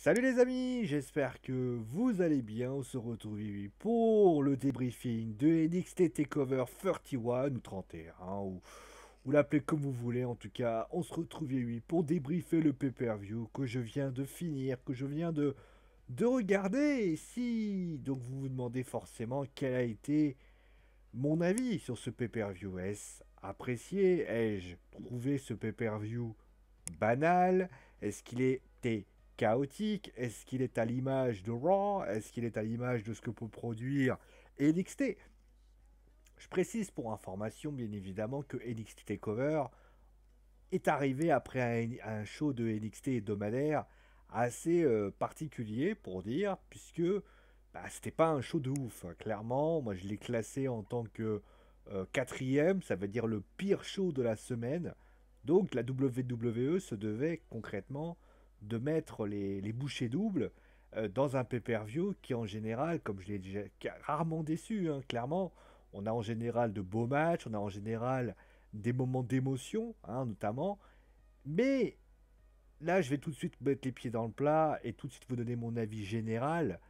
Salut les amis, j'espère que vous allez bien. On se retrouve pour le débriefing de NXT TakeOver 31 ou 31 ou l'appelez comme vous voulez. En tout cas, on se retrouve pour débriefer le pay-per-view que je viens de finir, que je viens de regarder. Et si donc vous vous demandez forcément quel a été mon avis sur ce pay-per-view, est-ce apprécié? Ai-je trouvé ce pay-per-view banal? Est-ce qu'il était chaotique? Est-ce qu'il est à l'image de Raw? Est-ce qu'il est à l'image de ce que peut produire NXT? Je précise pour information, bien évidemment, que NXT TakeOver est arrivé après un show de NXT hebdomadaire assez particulier, pour dire, puisque c'était pas un show de ouf, hein. Clairement, moi je l'ai classé en tant que quatrième, ça veut dire le pire show de la semaine. Donc la WWE se devait concrètement de mettre les bouchées doubles dans un pay-per-view qui en général, comme je l'ai déjà rarement déçu, hein, clairement, on a en général de beaux matchs, on a en général des moments d'émotion, hein, notamment. Mais là, je vais tout de suite mettre les pieds dans le plat et tout de suite vous donner mon avis général.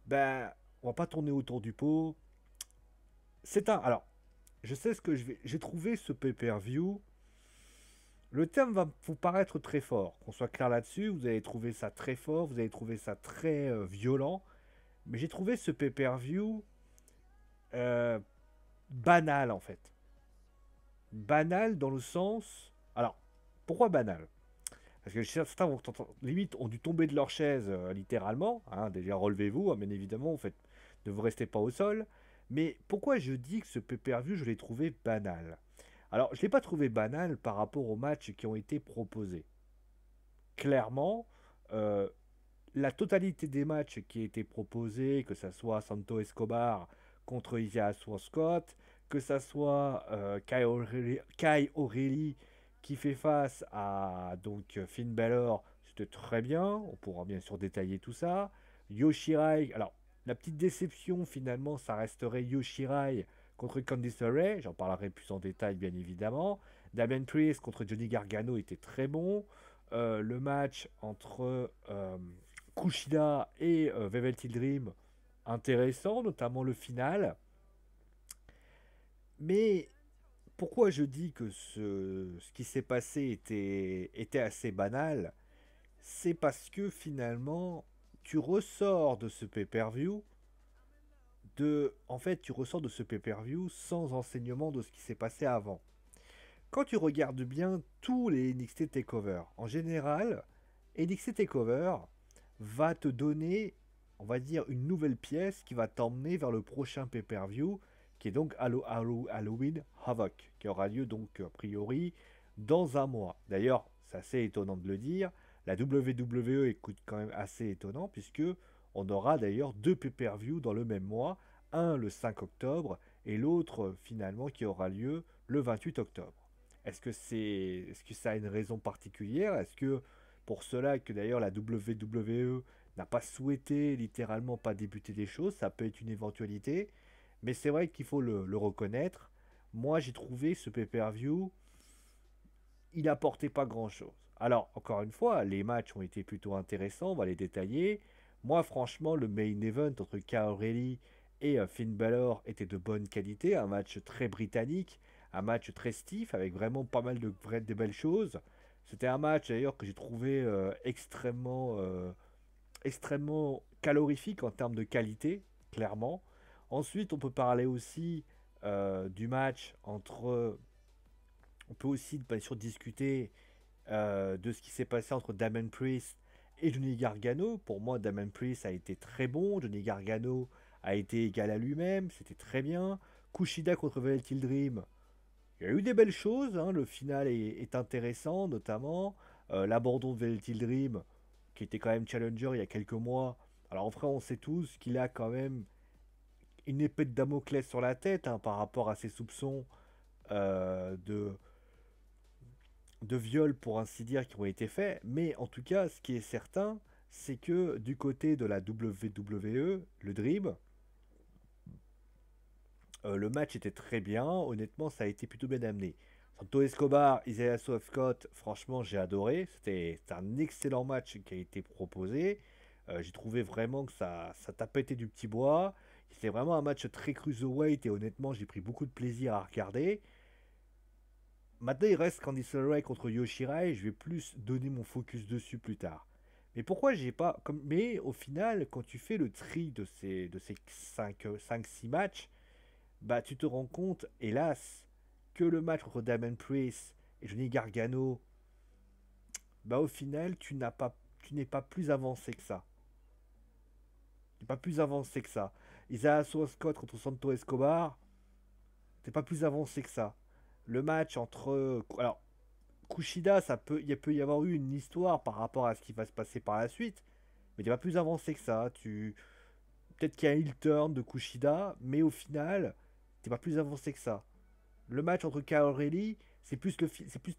Ben, on va pas tourner autour du pot. C'est un. Alors, je sais ce que je vais. J'ai trouvé ce pay-per-view. Le terme va vous paraître très fort. Qu'on soit clair là-dessus, vous allez trouver ça très fort, vous allez trouver ça très violent. Mais j'ai trouvé ce pay-per-view euh, banal en fait. Banal dans le sens. Alors, pourquoi banal? Parce que certains vont, limite ont dû tomber de leur chaise littéralement. Hein, déjà relevez-vous, hein, bien évidemment, ne vous restez pas au sol. Mais pourquoi je dis que ce pay-per-view, je l'ai trouvé banal? Alors, je ne l'ai pas trouvé banal par rapport aux matchs qui ont été proposés. Clairement, euh, la totalité des matchs qui ont été proposés, que ce soit Santo Escobar contre Isaiah Scott, que ce soit Kai O'Reilly qui fait face à donc Finn Balor, c'était très bien, on pourra bien sûr détailler tout ça. Yoshirai, alors la petite déception finalement, ça resterait Yoshirai contre Candice LeRae, j'en parlerai plus en détail bien évidemment. Damien Priest contre Johnny Gargano était très bon. Le match entre Kushida et Velveteen Dream, intéressant, notamment le final. Mais pourquoi je dis que ce qui s'est passé était assez banal? C'est parce que finalement, tu ressors de ce pay-per-view en fait, tu ressors de ce pay-per-view sans enseignement de ce qui s'est passé avant. Quand tu regardes bien tous les NXT Takeover, en général, NXT Takeover va te donner, on va dire, une nouvelle pièce qui va t'emmener vers le prochain pay-per-view, qui est donc Halloween Havoc, qui aura lieu donc a priori dans un mois. D'ailleurs, c'est assez étonnant de le dire, la WWE écoute quand même assez étonnant, puisque on aura d'ailleurs deux pay-per-view dans le même mois, un le 5 octobre et l'autre finalement qui aura lieu le 28 octobre. Est-ce que ça a une raison particulière? Est-ce que pour cela que d'ailleurs la WWE n'a pas souhaité littéralement pas débuter des choses, ça peut être une éventualité, mais c'est vrai qu'il faut le reconnaître. Moi j'ai trouvé ce pay-per-view, il apportait pas grand-chose. Alors encore une fois, les matchs ont été plutôt intéressants, on va les détailler. Moi franchement le main event entre Kyle O'Reilly et Finn Balor était de bonne qualité, un match très britannique, un match très stiff avec vraiment pas mal de belles choses. C'était un match d'ailleurs que j'ai trouvé extrêmement calorifique en termes de qualité, clairement. Ensuite, on peut parler aussi du match entre. On peut aussi bien sûr discuter de ce qui s'est passé entre Damon Priest et Johnny Gargano. Pour moi, Damon Priest a été très bon. Johnny Gargano a été égal à lui-même. C'était très bien. Kushida contre Velveteen Dream. Il y a eu des belles choses, hein. Le final est intéressant, notamment l'abandon de Velveteen Dream, qui était quand même challenger il y a quelques mois. Alors en vrai, on sait tous qu'il a quand même une épée de Damoclès sur la tête, hein, par rapport à ses soupçons de viol, pour ainsi dire, qui ont été faits. Mais en tout cas, ce qui est certain, c'est que du côté de la WWE, le Dream, le match était très bien. Honnêtement, ça a été plutôt bien amené. Santo Escobar, Isaiah Scott, franchement, j'ai adoré. C'était un excellent match qui a été proposé. J'ai trouvé vraiment que ça tapait du petit bois. C'était vraiment un match très cruiserweight et honnêtement, j'ai pris beaucoup de plaisir à regarder. Maintenant, il reste Candice LeRae contre Yoshirai. Je vais plus donner mon focus dessus plus tard. Mais pourquoi j'ai pas. Mais au final, quand tu fais le tri de ces 5-6 matchs, bah tu te rends compte, hélas, que le match entre Damon Priest et Johnny Gargano, bah au final, tu n'es pas plus avancé que ça. Tu n'es pas plus avancé que ça. Isaiah Scott contre Santo Escobar, t'es pas plus avancé que ça. Le match entre. Alors, Kushida, il peut y avoir eu une histoire par rapport à ce qui va se passer par la suite, mais t'es pas plus avancé que ça. Peut-être qu'il y a un heel turn de Kushida, mais au final, t'es pas plus avancé que ça. Le match entre Kyle O'Reilly, c'est plus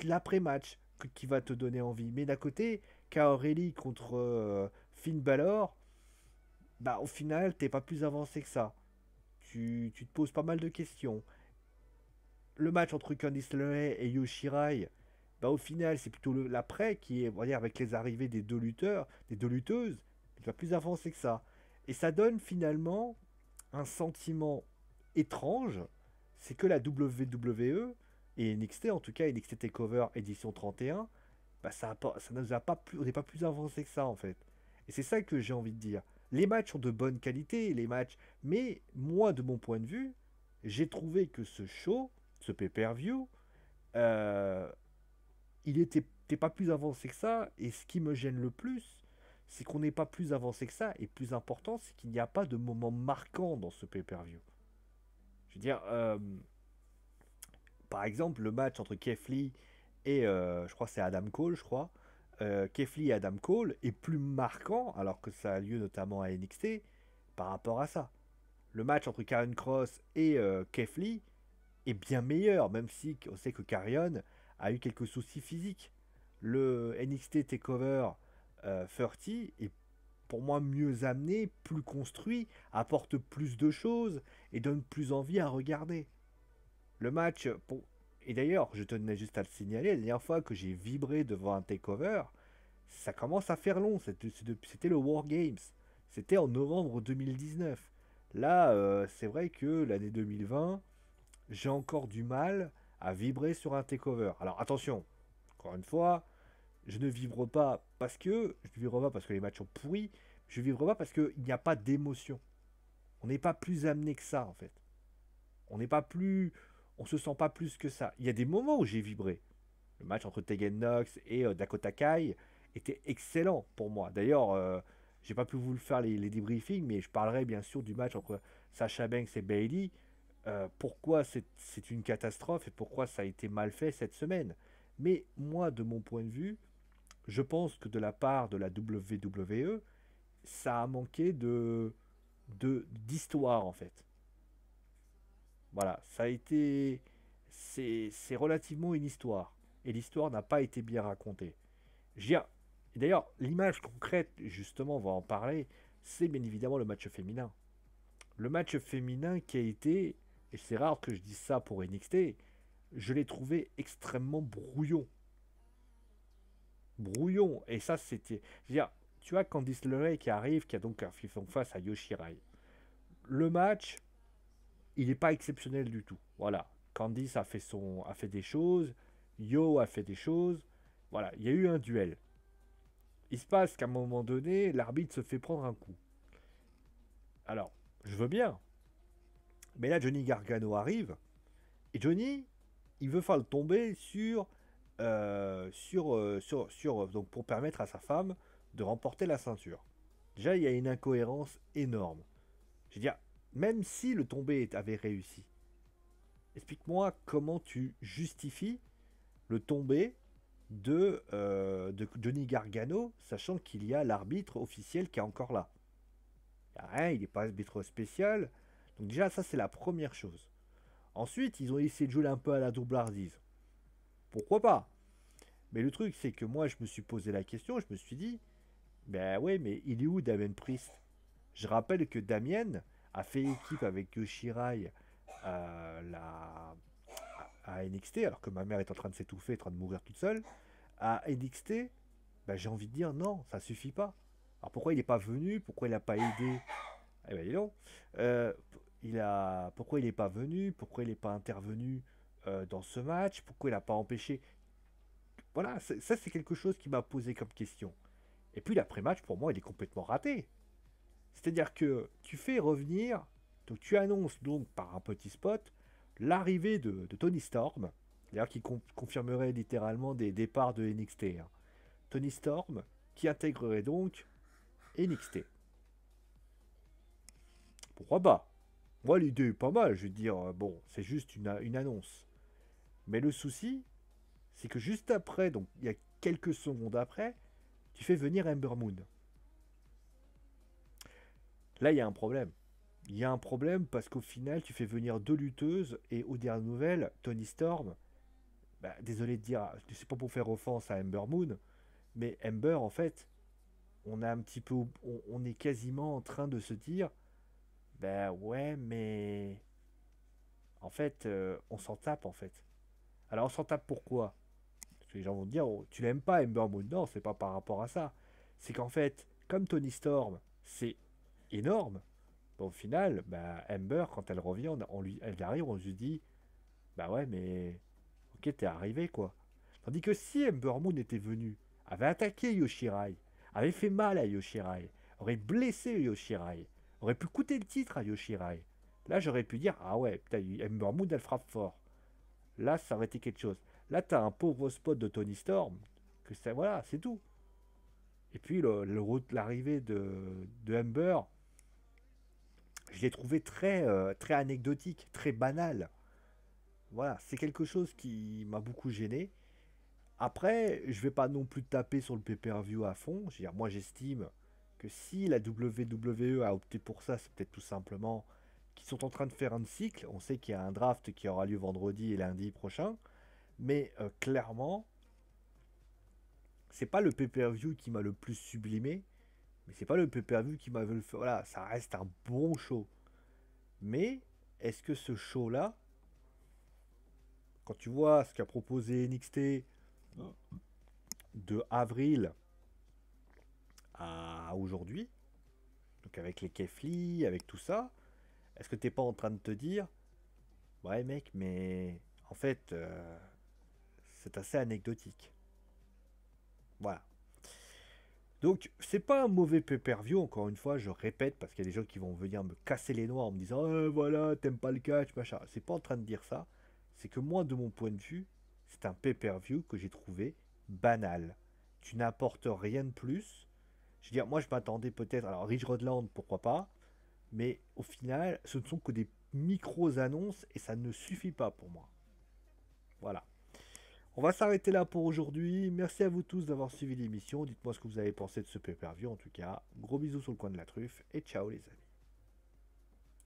l'après-match qui va te donner envie. Mais d'un côté, Kyle O'Reilly contre Finn Balor, bah au final, t'es pas plus avancé que ça. Tu te poses pas mal de questions. Le match entre Candice LeRae et Yoshirai, bah au final, c'est plutôt l'après qui est, on va dire, avec les arrivées des deux lutteurs, des deux lutteuses, qui va plus avancé que ça. Et ça donne finalement un sentiment étrange, c'est que la WWE et NXT, en tout cas NXT Takeover édition 31, bah ça nous a pas plus, on n'est pas plus avancé que ça en fait. Et c'est ça que j'ai envie de dire. Les matchs sont de bonne qualité, les matchs, mais moi de mon point de vue, j'ai trouvé que ce show, ce pay-per-view, euh, il était pas plus avancé que ça. Et ce qui me gêne le plus, c'est qu'on n'est pas plus avancé que ça. Et plus important, c'est qu'il n'y a pas de moment marquant dans ce pay-per-view. Je veux dire, par exemple, le match entre Keith Lee et je crois que c'est Adam Cole, je crois. Keith Lee et Adam Cole est plus marquant, alors que ça a lieu notamment à NXT, par rapport à ça. Le match entre Karen Cross et Keith Lee est bien meilleur, même si on sait que Karrion a eu quelques soucis physiques. Le NXT Takeover 30 est pour moi mieux amené, plus construit, apporte plus de choses et donne plus envie à regarder. Le match, et d'ailleurs, je tenais juste à le signaler, la dernière fois que j'ai vibré devant un takeover, ça commence à faire long. C'était le War Games. C'était en novembre 2019. Là, c'est vrai que l'année 2020, j'ai encore du mal à vibrer sur un takeover. Alors attention, encore une fois, je ne vibre pas parce que les matchs sont pourris, je ne vibre pas parce qu'il n'y a pas d'émotion. On n'est pas plus amené que ça en fait. On n'est pas plus, on se sent pas plus que ça. Il y a des moments où j'ai vibré. Le match entre Tegan Nox et Dakota Kai était excellent pour moi. D'ailleurs, j'ai pas pu vous le faire les debriefings, mais je parlerai bien sûr du match entre Sasha Banks et Bailey. Pourquoi c'est une catastrophe et pourquoi ça a été mal fait cette semaine. Mais moi, de mon point de vue, je pense que de la part de la WWE, ça a manqué d'histoire en fait. Voilà, ça a été. C'est relativement une histoire. Et l'histoire n'a pas été bien racontée. D'ailleurs, l'image concrète, justement, on va en parler, c'est bien évidemment le match féminin. Le match féminin qui a été, et c'est rare que je dise ça pour NXT, je l'ai trouvé extrêmement brouillon. Brouillon. Et ça, c'était. Je veux dire, tu vois, Candice LeRae qui arrive, qui a donc fait face à Yoshirai. Le match, il n'est pas exceptionnel du tout. Voilà. Candice a fait des choses. Yo a fait des choses. Voilà. Il y a eu un duel. Il se passe qu'à un moment donné, l'arbitre se fait prendre un coup. Alors, je veux bien. Mais là, Johnny Gargano arrive. Et Johnny, il veut faire le tomber donc pour permettre à sa femme de remporter la ceinture. Déjà, il y a une incohérence énorme. Je veux dire, même si le tombé avait réussi, explique-moi comment tu justifies le tombé de Johnny Gargano, sachant qu'il y a l'arbitre officiel qui est encore là. Il n'y a rien, il n'est pas arbitre spécial. Donc déjà, ça c'est la première chose. Ensuite, ils ont essayé de jouer un peu à la doublardise. Pourquoi pas? Mais le truc, c'est que moi, je me suis posé la question, je me suis dit, ben ouais, mais il est où Damien Priest? Je rappelle que Damien a fait équipe avec Yoshirai la, à NXT, alors que ma mère est en train de s'étouffer, en train de mourir toute seule, à NXT, bah, j'ai envie de dire non, ça suffit pas. Alors pourquoi il n'est pas venu? Pourquoi il n'a pas aidé? Eh ben dis donc. Euh, pourquoi il n'est pas venu? Pourquoi il n'est pas intervenu dans ce match? Pourquoi il n'a pas empêché? Voilà, ça c'est quelque chose qui m'a posé comme question. Et puis l'après-match, pour moi, il est complètement raté. C'est-à-dire que tu fais revenir, donc tu annonces donc par un petit spot l'arrivée de Tony Storm, d'ailleurs qui confirmerait littéralement des départs de NXT, hein. Tony Storm qui intégrerait donc NXT. Pourquoi pas? Moi l'idée est pas mal, je veux dire, bon, c'est juste une annonce. Mais le souci, c'est que juste après, donc il y a quelques secondes après, tu fais venir Ember Moon. Là, il y a un problème. Il y a un problème parce qu'au final, tu fais venir deux lutteuses et aux dernières nouvelles, Tony Storm, bah, désolé de dire, c'est pas pour faire offense à Ember Moon, mais Ember, en fait, on a un petit peu, on est quasiment en train de se dire, ben ouais, mais en fait, on s'en tape en fait. Alors on s'en tape pourquoi? Parce que les gens vont te dire, oh, tu l'aimes pas Ember Moon? Non, c'est pas par rapport à ça. C'est qu'en fait, comme Tony Storm, c'est énorme. Bon, au final, bah, Ember, quand elle revient, elle arrive, on lui dit, bah ouais, mais ok, t'es arrivé quoi. Tandis que si Ember Moon était venu, avait attaqué Yoshirai, avait fait mal à Yoshirai, aurait blessé Yoshirai, aurait pu coûter le titre à Yoshirai, là j'aurais pu dire, ah ouais, putain, Ember Moon elle frappe fort. Là, ça aurait été quelque chose. Là, t'as un pauvre spot de Tony Storm, que ça, voilà, c'est tout. Et puis l'arrivée de Ember, je l'ai trouvé très anecdotique, très banal. Voilà, c'est quelque chose qui m'a beaucoup gêné. Après, je vais pas non plus taper sur le pay-per-view à fond. Je veux dire, moi, j'estime que si la WWE a opté pour ça, c'est peut-être tout simplement qu'ils sont en train de faire un cycle. On sait qu'il y a un draft qui aura lieu vendredi et lundi prochain. Mais clairement, c'est pas le pay-per-view qui m'a le plus sublimé. Mais c'est pas le pay-per-view qui m'a fait. Voilà, ça reste un bon show. Mais est-ce que ce show-là, quand tu vois ce qu'a proposé NXT de avril à aujourd'hui, donc avec les Kefli, avec tout ça, est-ce que t'es pas en train de te dire, ouais mec, mais en fait, c'est assez anecdotique. Voilà. Donc, c'est pas un mauvais pay-per-view, encore une fois, je répète, parce qu'il y a des gens qui vont venir me casser les noix en me disant, voilà, t'aimes pas le catch, machin. C'est pas en train de dire ça. C'est que moi, de mon point de vue, c'est un pay-per-view que j'ai trouvé banal. Tu n'apportes rien de plus. Je veux dire, moi, je m'attendais peut-être. Alors, Ridge Rodland, pourquoi pas. Mais au final, ce ne sont que des micros-annonces et ça ne suffit pas pour moi. Voilà. On va s'arrêter là pour aujourd'hui. Merci à vous tous d'avoir suivi l'émission. Dites-moi ce que vous avez pensé de ce pay-per-view. En tout cas, gros bisous sur le coin de la truffe et ciao les amis.